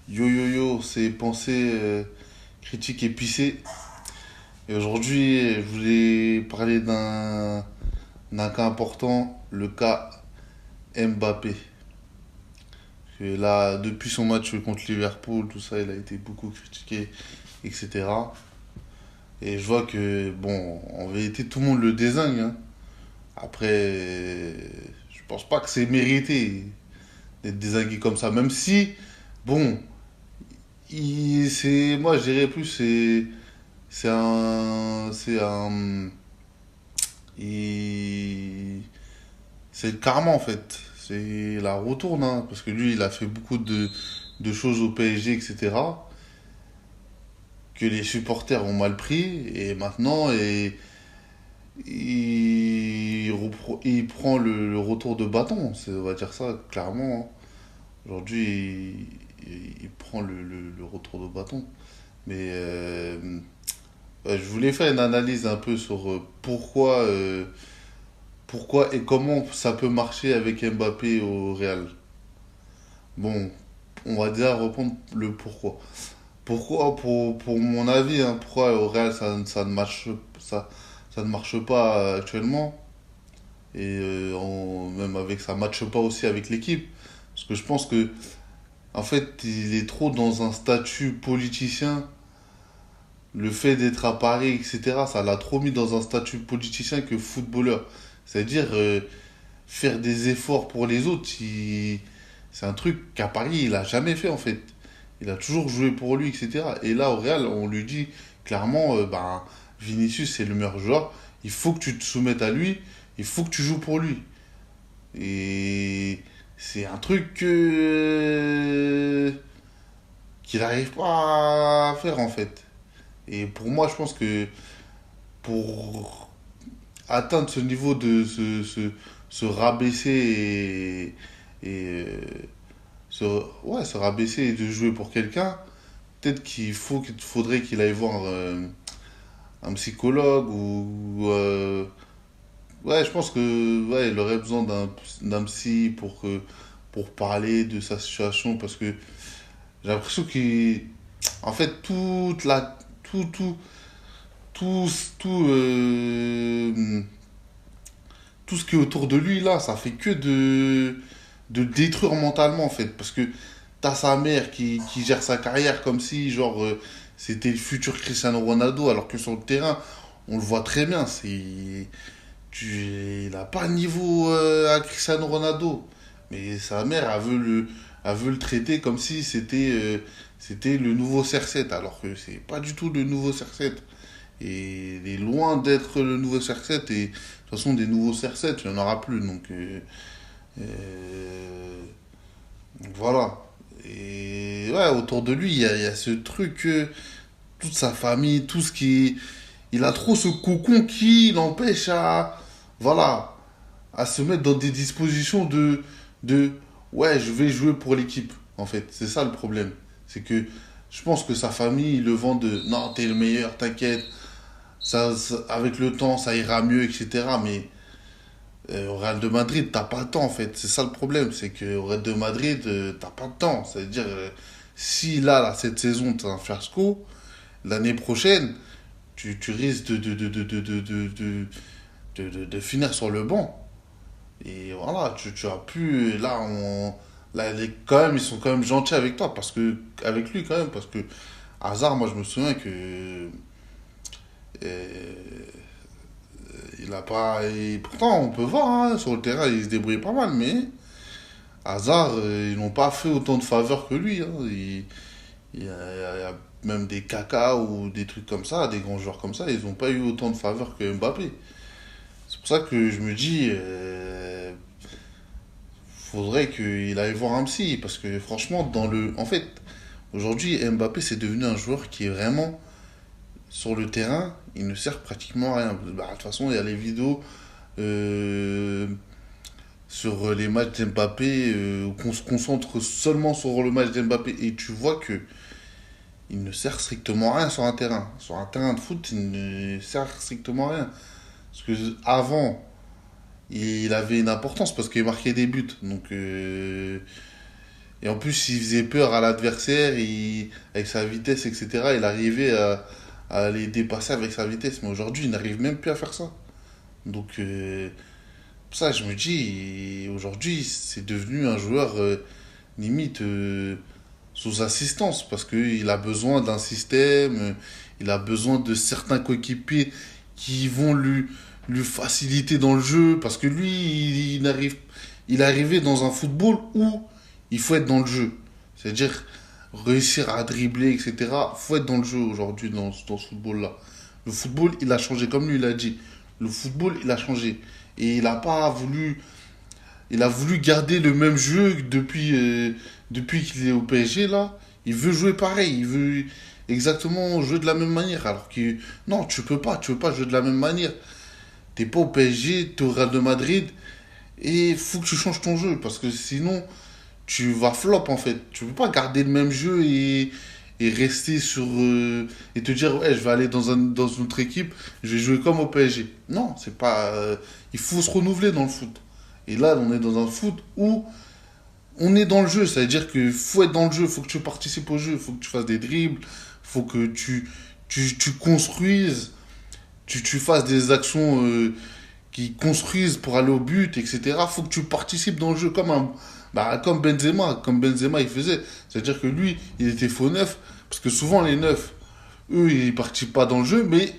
Yo yo yo, c'est pensée critique épicée. Et aujourd'hui, je voulais parler d'un cas important, le cas Mbappé. Que là, depuis son match contre Liverpool, tout ça, il a été beaucoup critiqué, etc. Et je vois que, bon, en vérité, tout le monde le désigne, hein. Après, je pense pas que c'est mérité d'être désingué comme ça. Même si, bon, moi, je dirais plus, c'est un, il- c'est le karma en fait. C'est la retourne, hein, parce que lui, il a fait beaucoup de choses au PSG, etc., que les supporters ont mal pris, et maintenant, il prend le retour de bâton, on va dire ça clairement, hein. Aujourd'hui, il prend le retour de bâton. Mais ouais, je voulais faire une analyse un peu sur pourquoi et comment ça peut marcher avec Mbappé au Real. Bon, on va déjà reprendre le pourquoi. Pourquoi, pour mon avis, hein, pourquoi au Real ça ne marche pas actuellement et même avec ça matche pas aussi avec l'équipe. Parce que je pense que en fait il est trop dans un statut politicien. Le fait d'être à Paris, etc., ça l'a trop mis dans un statut politicien que footballeur. C'est-à-dire faire des efforts pour les autres, c'est un truc qu'à Paris, il a jamais fait en fait. Il a toujours joué pour lui, etc. Et là, au Real, on lui dit clairement, ben, Vinicius, c'est le meilleur joueur. Il faut que tu te soumettes à lui. Il faut que tu joues pour lui. Et c'est un truc qu'il n'arrive pas à faire en fait. Et pour moi, je pense que pour atteindre ce niveau de se rabaisser se, ouais, se rabaisser et de jouer pour quelqu'un, peut-être qu'il faudrait qu'il aille voir un psychologue ouais, je pense que ouais, il aurait besoin d'un psy pour parler de sa situation parce que j'ai l'impression qu'il en fait tout tout tout tout tout ce qui est autour de lui là, ça fait que de le détruire mentalement en fait. Parce que t'as sa mère qui gère sa carrière comme si genre c'était le futur Cristiano Ronaldo, alors que sur le terrain, on le voit très bien, il a pas le niveau à Cristiano Ronaldo. Mais sa mère, elle veut le traiter comme si c'était le nouveau CR7, alors que c'est pas du tout le nouveau CR7. Et il est loin d'être le nouveau CR7. Et de toute façon, des nouveaux CR7, il n'y en aura plus. Donc, euh, voilà. Et ouais, autour de lui, il y a ce truc, toute sa famille, tout ce qui. Il a trop ce cocon qui l'empêche voilà, à se mettre dans des dispositions de. Ouais, je vais jouer pour l'équipe, en fait. C'est ça le problème. C'est que je pense que sa famille, il le vend de. Non, t'es le meilleur, t'inquiète. Avec le temps, ça ira mieux, etc. Mais au Real de Madrid, t'as pas le temps en fait. C'est ça le problème, c'est qu'au Real de Madrid, t'as pas le temps. C'est-à-dire, si là, cette saison, t'as un fiasco, l'année prochaine, tu risques de finir sur le banc. Et voilà, tu as pu. Là, quand même, ils sont quand même gentils avec toi, parce que, avec lui quand même, parce que Hazard, moi je me souviens que. euh, il a pas. Pourtant, on peut voir, hein, sur le terrain, il se débrouille pas mal, mais Hazard, ils n'ont pas fait autant de faveurs que lui, hein. Il y a même des Kaka ou des trucs comme ça, des grands joueurs comme ça, ils n'ont pas eu autant de faveurs que Mbappé. C'est pour ça que je me dis, faudrait qu'il aille voir un psy, parce que franchement, en fait, aujourd'hui, Mbappé, c'est devenu un joueur qui est vraiment sur le terrain, il ne sert pratiquement à rien. Bah, de toute façon, il y a les vidéos euh, sur les matchs d'Mbappé, qu'on se concentre seulement sur le match d'Mbappé et tu vois que il ne sert strictement à rien sur un terrain. Sur un terrain de foot, il ne sert strictement à rien. Parce que avant, il avait une importance parce qu'il marquait des buts. Donc Et en plus, il faisait peur à l'adversaire, avec sa vitesse, etc. Il arrivait à les dépasser avec sa vitesse. Mais aujourd'hui, il n'arrive même plus à faire ça. Donc, pour ça, je me dis, aujourd'hui, c'est devenu un joueur limite sous assistance. Parce qu'il a besoin d'un système, il a besoin de certains coéquipiers qui vont lui faciliter dans le jeu. Parce que lui, il est arrivé dans un football où il faut être dans le jeu. C'est-à-dire réussir à dribbler, etc. Il faut être dans le jeu aujourd'hui dans ce football-là. Le football, il a changé, comme lui, il a dit. Le football, il a changé. Et il a pas voulu. Il a voulu garder le même jeu depuis qu'il est au PSG, là. Il veut jouer pareil. Il veut exactement jouer de la même manière. Alors que. Non, tu peux pas jouer de la même manière. T'es pas au PSG, t'es au Real de Madrid. Et il faut que tu changes ton jeu. Parce que sinon, tu vas flop en fait. Tu peux pas garder le même jeu et rester sur. Et te dire, ouais, je vais aller dans une autre équipe, je vais jouer comme au PSG. Non, c'est pas. Il faut se renouveler dans le foot. Et là, on est dans un foot où on est dans le jeu. C'est-à-dire qu'il faut être dans le jeu, il faut que tu participes au jeu, il faut que tu fasses des dribbles, il faut que tu construises, tu fasses des actions qui construisent pour aller au but, etc. Faut que tu participes dans le jeu comme Benzema il faisait. C'est-à-dire que lui, il était faux neuf, parce que souvent les neufs, eux, ils participent pas dans le jeu, mais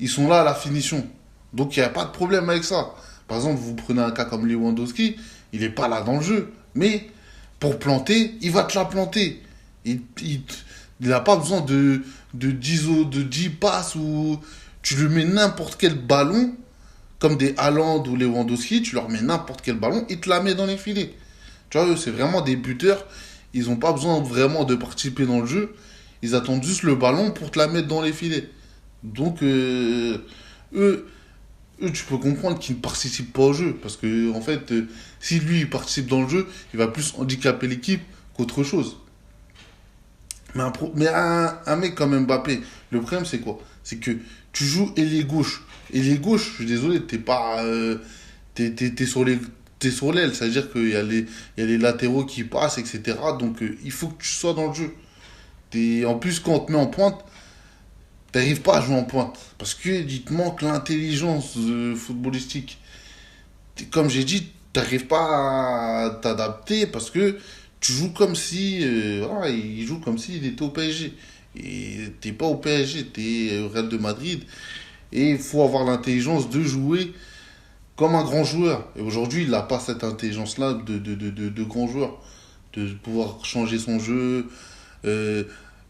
ils sont là à la finition. Donc il n'y a pas de problème avec ça. Par exemple, vous prenez un cas comme Lewandowski, il n'est pas là dans le jeu, mais pour planter, il va te la planter. Il n'a pas besoin de 10 passes ou tu lui mets n'importe quel ballon comme des Haaland ou Lewandowski, tu leur mets n'importe quel ballon, ils te la mettent dans les filets. Tu vois, eux, c'est vraiment des buteurs. Ils n'ont pas besoin vraiment de participer dans le jeu. Ils attendent juste le ballon pour te la mettre dans les filets. Donc, eux, tu peux comprendre qu'ils ne participent pas au jeu. Parce que, en fait, si lui, il participe dans le jeu, il va plus handicaper l'équipe qu'autre chose. Mais un mec comme Mbappé, le problème, c'est quoi? C'est que tu joues ailier gauche. Ailier gauche, je suis désolé, t'es pas. T'es sur t'es sur l'aile, c'est-à-dire qu'il y a les latéraux qui passent, etc. Donc il faut que tu sois dans le jeu. En plus, quand on te met en pointe, t'arrives pas à jouer en pointe. Parce qu'il te manque l'intelligence footballistique. Comme j'ai dit, t'arrives pas à t'adapter parce que tu joues comme si. Voilà, il joue comme s'il était au PSG. Et t'es pas au PSG, t'es au Real de Madrid. Et il faut avoir l'intelligence de jouer comme un grand joueur. Et aujourd'hui, il n'a pas cette intelligence-là de grand joueur. De pouvoir changer son jeu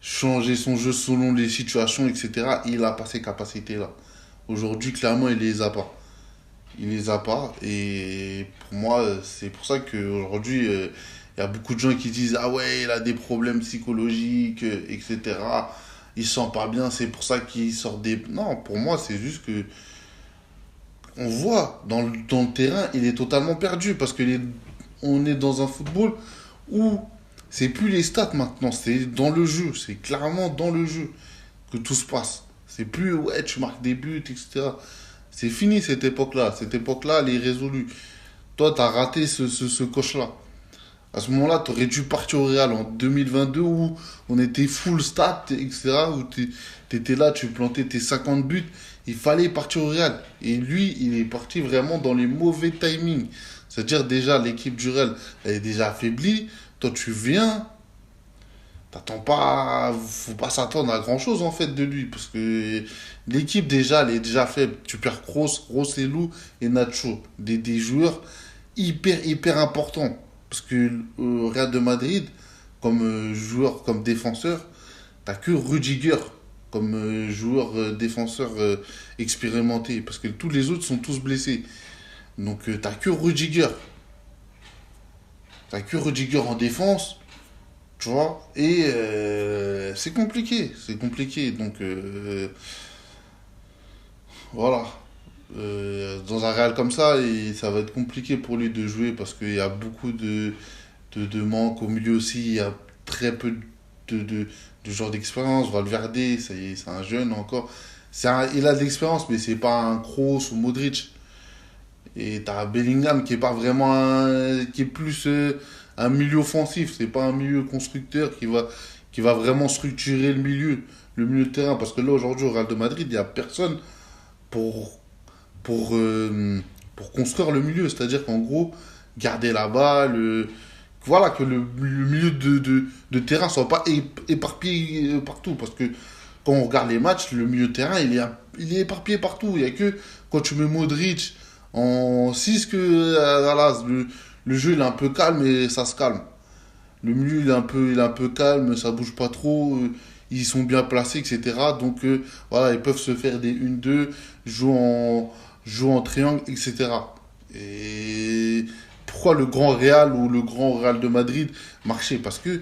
selon les situations, etc. Il n'a pas ces capacités-là. Aujourd'hui, clairement, il les a pas. Il les a pas. Et pour moi, c'est pour ça qu'aujourd'hui, il y a beaucoup de gens qui disent ah ouais, il a des problèmes psychologiques, etc. Il se sent pas bien, c'est pour ça qu'il sort des. Non, pour moi, c'est juste que on voit dans le terrain, il est totalement perdu parce que on est dans un football où c'est plus les stats maintenant, c'est dans le jeu, c'est clairement dans le jeu que tout se passe. C'est plus ouais, tu marques des buts, etc. C'est fini cette époque-là. Cette époque-là, elle est résolue. Toi, tu as raté ce coche-là. À ce moment-là, tu aurais dû partir au Real en 2022 où on était full stat, etc. Où tu étais là, tu plantais tes 50 buts. Il fallait partir au Real. Et lui, il est parti vraiment dans les mauvais timings. C'est-à-dire déjà, l'équipe du Real, elle est déjà affaiblie. Toi, tu viens, t'attends pas, faut pas s'attendre à grand-chose en fait de lui. Parce que l'équipe déjà, elle est déjà faible. Tu perds Kroos, Rossellou et Nacho. Des joueurs hyper importants. Parce que au Real de Madrid, comme joueur, comme défenseur, t'as que Rudiger comme joueur défenseur expérimenté. Parce que tous les autres sont tous blessés. Donc t'as que Rudiger. T'as que Rudiger en défense, tu vois. Et c'est compliqué. C'est compliqué. Donc voilà. Dans un Real comme ça, ça va être compliqué pour lui de jouer parce qu'il y a beaucoup de manques au milieu aussi. Il y a très peu de genre d'expérience. Valverde, c'est un jeune encore. Il a de l'expérience, mais c'est pas un Kroos ou Modric. Et t'as Bellingham qui est pas vraiment qui est plus un milieu offensif, c'est pas un milieu constructeur qui va vraiment structurer le milieu de terrain. Parce que là, aujourd'hui, au Real de Madrid, il n'y a personne pour, pour, euh, pour construire le milieu. C'est-à-dire qu'en gros, garder la balle, voilà, que le milieu de terrain soit pas éparpillé partout. Parce que quand on regarde les matchs, le milieu de terrain, il est éparpillé partout. Il n'y a que quand tu mets Modric en 6 que voilà, le jeu il est un peu calme et ça se calme. Le milieu il est un peu calme, ça bouge pas trop, ils sont bien placés, etc. Donc voilà, ils peuvent se faire des 1-2, jouer en triangle, etc. Et pourquoi le grand Real ou le grand Real de Madrid marchait? Parce que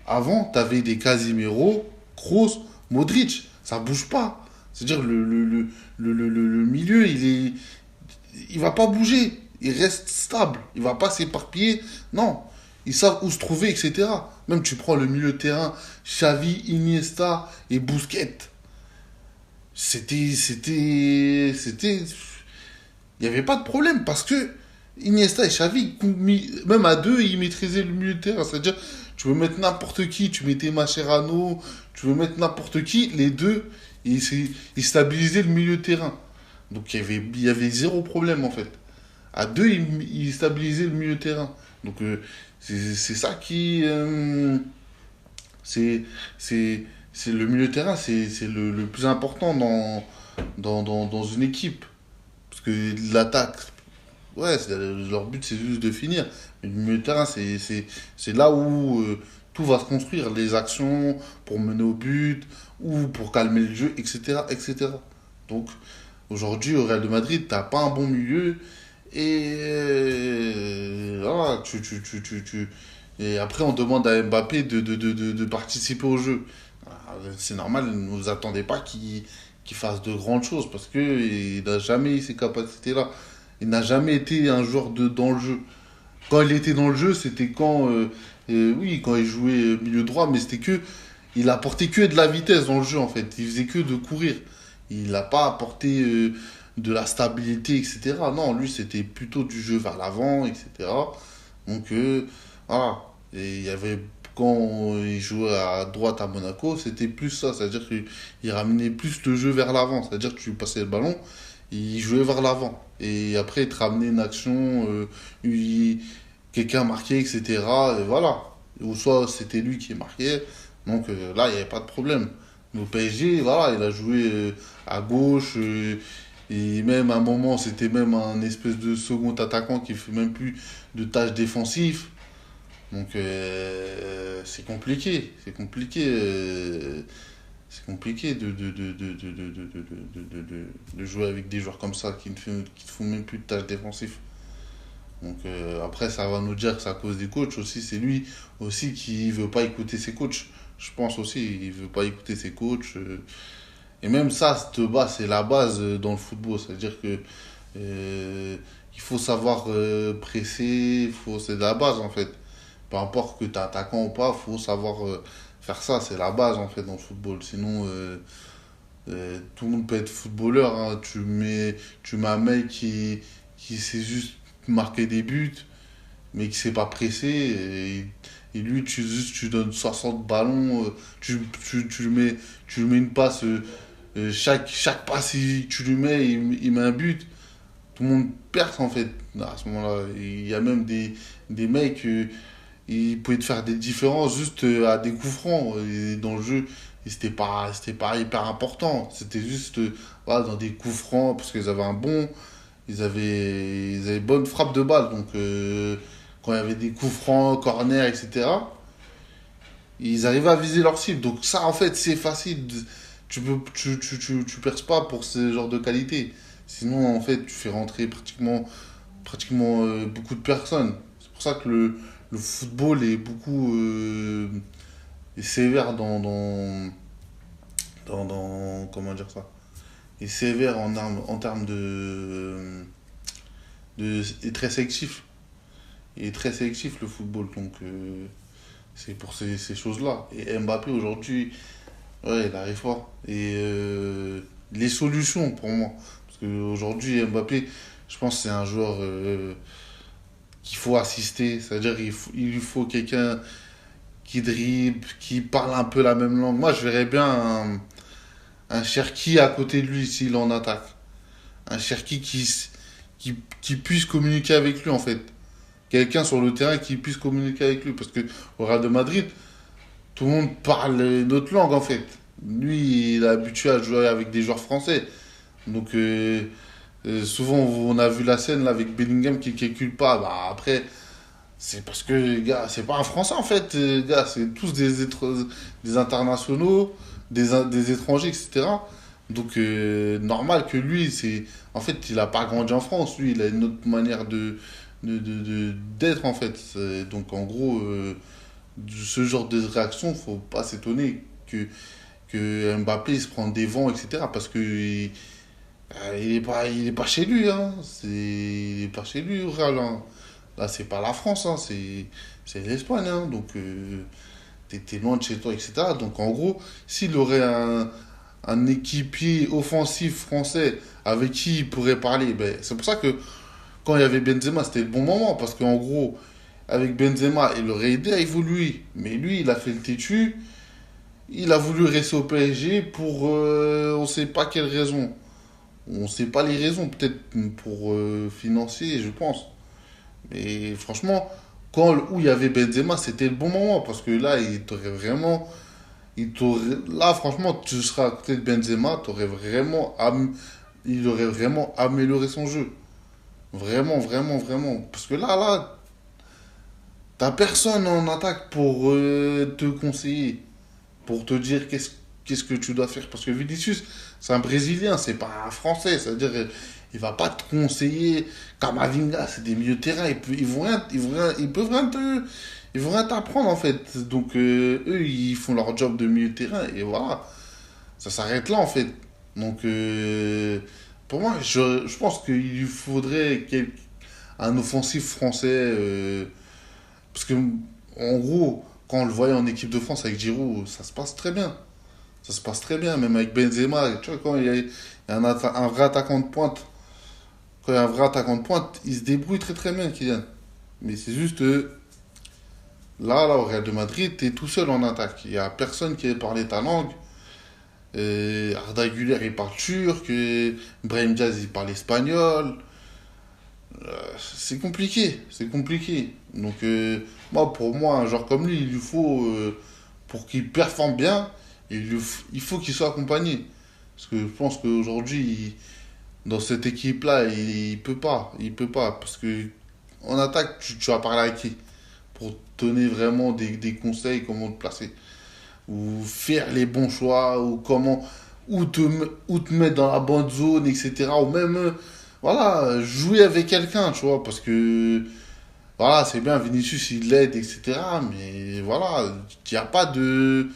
avant, tu avais des Casimiro, Kroos, Modric, ça bouge pas. C'est-à-dire le milieu, il va pas bouger. Il reste stable. Il va pas s'éparpiller. Non. Ils savent où se trouver, etc. Même tu prends le milieu de terrain, Xavi, Iniesta et Busquets. C'était, il n'y avait pas de problème parce que Iniesta et Xavi, même à deux, ils maîtrisaient le milieu de terrain. C'est-à-dire, tu veux mettre n'importe qui, tu mettais Mascherano, tu veux mettre n'importe qui, les deux, ils stabilisaient le milieu de terrain. Donc il y avait zéro problème en fait. À deux, ils stabilisaient le milieu de terrain. Donc c'est ça qui... c'est c'est le milieu de terrain, c'est le plus important dans une équipe. Parce que l'attaque, ouais, leur but c'est juste de finir. Mais le milieu de terrain, c'est là où tout va se construire. Les actions pour mener au but ou pour calmer le jeu, etc. etc. Donc aujourd'hui, au Real de Madrid, t'as pas un bon milieu. Et voilà, et après, on demande à Mbappé de participer au jeu. C'est normal, ne vous attendez pas qu'il fasse de grandes choses parce qu'il n'a jamais eu ces capacités-là. Il n'a jamais été un joueur dans le jeu. Quand il était dans le jeu, c'était quand, oui, quand il jouait milieu droit, mais c'était que, il apportait que de la vitesse dans le jeu en fait. Il faisait que de courir. Il n'a pas apporté de la stabilité, etc. Non, lui, c'était plutôt du jeu vers l'avant, etc. Donc, voilà. Et il y avait, quand il jouait à droite à Monaco, c'était plus ça. C'est-à-dire qu'il ramenait plus le jeu vers l'avant. C'est-à-dire que tu lui passais le ballon, il jouait vers l'avant. Et après, il te ramenait une action, quelqu'un marquait, etc. Et voilà. Ou soit c'était lui qui marquait. Donc là, il n'y avait pas de problème. Mais au PSG, voilà, il a joué à gauche. Et même à un moment, c'était même un espèce de second attaquant qui fait même plus de tâches défensives. Donc c'est compliqué. C'est compliqué de jouer avec des joueurs comme ça qui ne font même plus de tâches défensives. Donc après, ça va nous dire que c'est à cause des coachs aussi. C'est lui aussi qui veut pas écouter ses coachs. Je pense aussi, il veut pas écouter ses coachs. Et même ça, c'est la base dans le football. C'est-à-dire que il faut savoir presser, c'est la base en fait. Peu importe que tu es attaquant ou pas, il faut savoir faire ça. C'est la base en fait dans le football. Sinon, tout le monde peut être footballeur. Hein. Tu mets un mec qui sait juste marquer des buts, mais qui sait pas presser. Et lui, tu donnes 60 ballons, tu lui mets une passe. Chaque passe, tu lui mets, il met un but. Tout le monde perce en fait. À ce moment-là, il y a même des mecs, ils pouvaient te faire des différences juste à des coups francs. Et dans le jeu, et c'était pas hyper important. C'était juste voilà, dans des coups francs, parce qu'ils avaient un bon. Ils avaient bonne frappe de balle. Donc, quand il y avait des coups francs, corner, etc., ils arrivaient à viser leur cible. Donc, ça, en fait, c'est facile. Tu perces pas pour ce genre de qualité. Sinon, en fait, tu fais rentrer pratiquement beaucoup de personnes. C'est pour ça que le football est beaucoup est sévère comment dire ça? Est sévère en termes est très sélectif. Il est très sélectif le football. Donc, c'est pour ces choses-là. Et Mbappé, aujourd'hui, ouais, il arrive fort. Et les solutions pour moi. Parce qu'aujourd'hui, Mbappé, je pense que c'est un joueur. qu'il faut assister. C'est-à-dire il lui faut quelqu'un qui dribble, qui parle un peu la même langue. Moi, je verrais bien un Cherki à côté de lui s'il en attaque. Un Cherki qui puisse communiquer avec lui, en fait. Quelqu'un sur le terrain qui puisse communiquer avec lui. Parce que au Real de Madrid, tout le monde parle notre langue, en fait. Lui, il est habitué à jouer avec des joueurs français. Donc, souvent, on a vu la scène là, avec Bellingham qui ne calcule pas. Bah, après, c'est parce que, gars, c'est pas un Français en fait, gars, c'est tous des internationaux, des étrangers, etc. Donc, normal que lui, c'est. En fait, il a pas grandi en France, lui, il a une autre manière d'être en fait. Donc, en gros, ce genre de réaction, faut pas s'étonner que Mbappé se prend des vents, etc. Parce que il est pas chez lui, hein. Il est pas chez lui, au Real, hein. Là, c'est pas la France, hein, c'est l'Espagne, hein. Donc, t'es loin de chez toi, etc. Donc, en gros, s'il aurait un équipier offensif français avec qui il pourrait parler, ben, c'est pour ça que quand il y avait Benzema, c'était le bon moment. Parce qu'en gros, avec Benzema, il aurait aidé à évoluer. Mais lui, il a fait le têtu. Il a voulu rester au PSG pour on sait pas quelle raison. On sait pas les raisons, peut-être pour financier, je pense. Mais franchement, où il y avait Benzema, c'était le bon moment parce que là, il t'aurait vraiment. Là, franchement, tu seras à côté de Benzema, il aurait vraiment amélioré son jeu. Vraiment, vraiment, vraiment. Parce que là, t'as personne en attaque pour te conseiller, pour te dire qu'est-ce que tu dois faire. Parce que Vinicius, c'est un Brésilien, c'est pas un Français. C'est-à-dire, il va pas te conseiller. Kamavinga, c'est des milieux de terrain. Ils vont rien t'apprendre, en fait. Donc, eux, ils font leur job de milieu de terrain. Et voilà. Ça s'arrête là, en fait. Donc, pour moi, je pense qu'il lui faudrait un offensif français. Parce que, en gros, quand on le voyait en équipe de France avec Giroud, ça se passe très bien. Ça se passe très bien, même avec Benzema. Tu vois, quand il y a un vrai attaquant de pointe, quand il y a un vrai attaquant de pointe, il se débrouille très très bien, Kylian. Mais c'est juste là, au Real de Madrid, t'es tout seul en attaque. Il n'y a personne qui parle ta langue. Arda Güler, il parle turc. Brahim Diaz, il parle espagnol. C'est compliqué, c'est compliqué. Donc, pour moi, un joueur comme lui, il lui faut, pour qu'il performe bien, il faut qu'il soit accompagné. Parce que je pense qu'aujourd'hui, dans cette équipe-là, il peut pas. Il peut pas. Parce que en attaque, tu vas parler à qui? Pour te donner vraiment des conseils, comment te placer. Ou faire les bons choix, ou comment, où te mettre dans la bonne zone, etc. Ou même, voilà, jouer avec quelqu'un, tu vois. Parce que voilà, c'est bien, Vinicius, il l'aide, etc. Mais voilà, il n'y a pas de.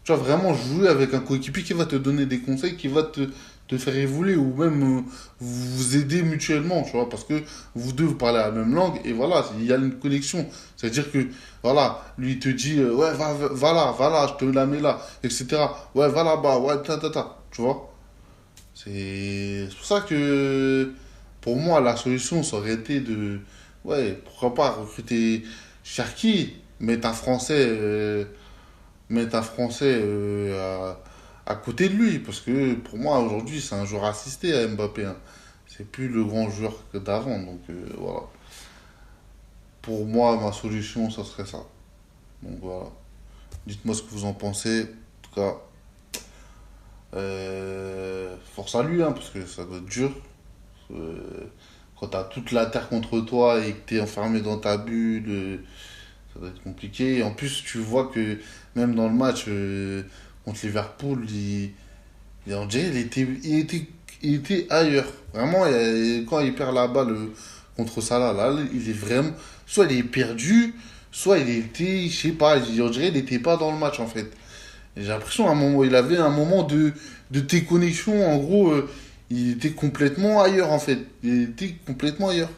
Tu vas vraiment jouer avec un coéquipier qui va te donner des conseils, qui va te faire évoluer, ou même vous aider mutuellement, tu vois, parce que vous deux, vous parlez la même langue, et voilà, il y a une connexion. C'est-à-dire que, voilà, lui, il te dit, ouais, va là, je te la mets là, etc. Ouais, va là-bas, ouais, tu vois. C'est pour ça que, pour moi, la solution, ça aurait été de, ouais, pourquoi pas recruter Cherki, mettre un Français à côté de lui. Parce que pour moi, aujourd'hui, c'est un joueur assisté à Mbappé, hein. C'est plus le grand joueur que d'avant. Donc voilà. Pour moi, ma solution, ça serait ça. Donc voilà. Dites-moi ce que vous en pensez. En tout cas, force à lui, hein, parce que ça doit être dur. Euh, Quand t'as toute la terre contre toi et que t'es enfermé dans ta bulle, ça doit être compliqué. Et en plus, tu vois que même dans le match contre Liverpool, on dirait il était ailleurs. Vraiment, quand il perd la balle contre Salah, là, il est vraiment. Soit il est perdu, soit il était, je sais pas, on dirait il n'était pas dans le match en fait. Et j'ai l'impression à un moment, il avait un moment de déconnexion. En gros, il était complètement ailleurs en fait. Il était complètement ailleurs.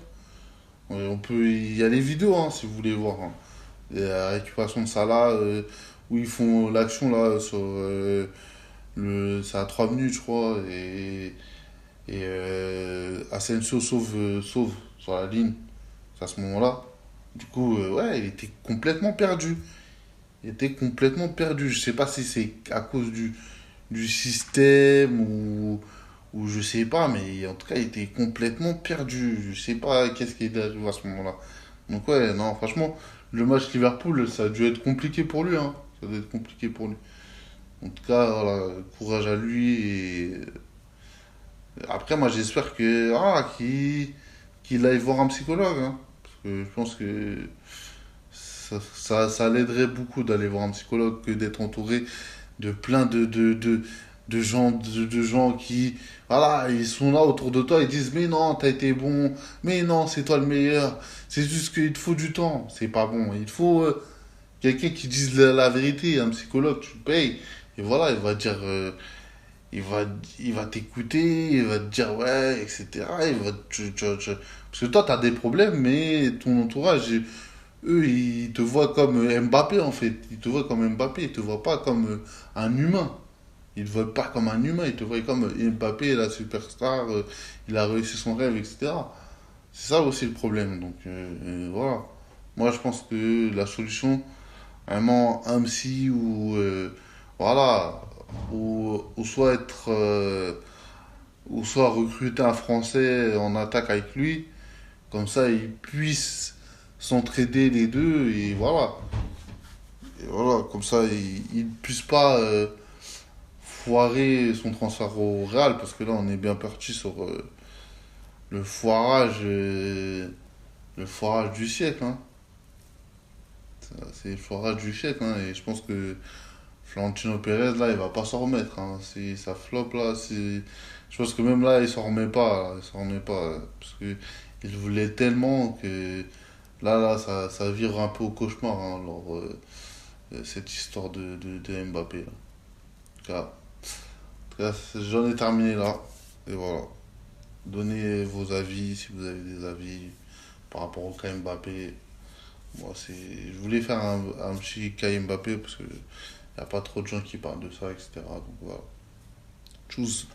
Il y a les vidéos hein, si vous voulez voir, hein. Et la récupération de Salah, où ils font l'action là sur c'est à 3 minutes, je crois, et Asensio sauve sur la ligne. C'est à ce moment-là. Du coup, ouais, il était complètement perdu. Il était complètement perdu. Je sais pas si c'est à cause du système ou je sais pas, mais en tout cas, il était complètement perdu. Je sais pas qu'est-ce qui est arrivé à ce moment-là. Donc ouais, non, franchement, le match Liverpool, ça a dû être compliqué pour lui, hein. Ça a dû être compliqué pour lui. En tout cas, voilà, courage à lui. Et après, moi, j'espère que qu'il aille voir un psychologue, hein. Parce que je pense que ça l'aiderait beaucoup d'aller voir un psychologue que d'être entouré de plein de gens qui, voilà, ils sont là autour de toi, ils disent, mais non, t'as été bon, mais non, c'est toi le meilleur, c'est juste qu'il te faut du temps, c'est pas bon, il te faut quelqu'un qui dise la vérité, un psychologue, tu le payes, et voilà, il va dire, il va, il va t'écouter, il va te dire, ouais, etc., parce que toi, t'as des problèmes, mais ton entourage, eux, ils te voient comme Mbappé, en fait, ils te voient comme Mbappé, ils te voient pas comme un humain. Ils ne te voient pas comme un humain, ils te voient comme Mbappé, la superstar, il a réussi son rêve, etc. C'est ça aussi le problème. Donc voilà. Moi, je pense que la solution, vraiment, un psy voilà, ou soit ou soit recruter un Français en attaque avec lui, comme ça, ils puissent s'entraider les deux, et voilà. Et voilà, comme ça, ils ne puissent pas foirer son transfert au Real, parce que là, on est bien parti sur le foirage, le foirage du siècle, hein. C'est le foirage du siècle, hein. Et je pense que Florentino Pérez, là, il va pas s'en remettre, hein. C'est ça flop là. Je pense que même là, il s'en remet pas, là. Il s'en remet pas, parce que il voulait tellement que là, ça vire un peu au cauchemar, hein, alors, cette histoire de Mbappé là. En tout cas, j'en ai terminé là. Et voilà. Donnez vos avis si vous avez des avis par rapport au cas Mbappé. Moi, je voulais faire un petit cas Mbappé parce qu'il n'y a pas trop de gens qui parlent de ça, etc. Donc voilà. Tchuss.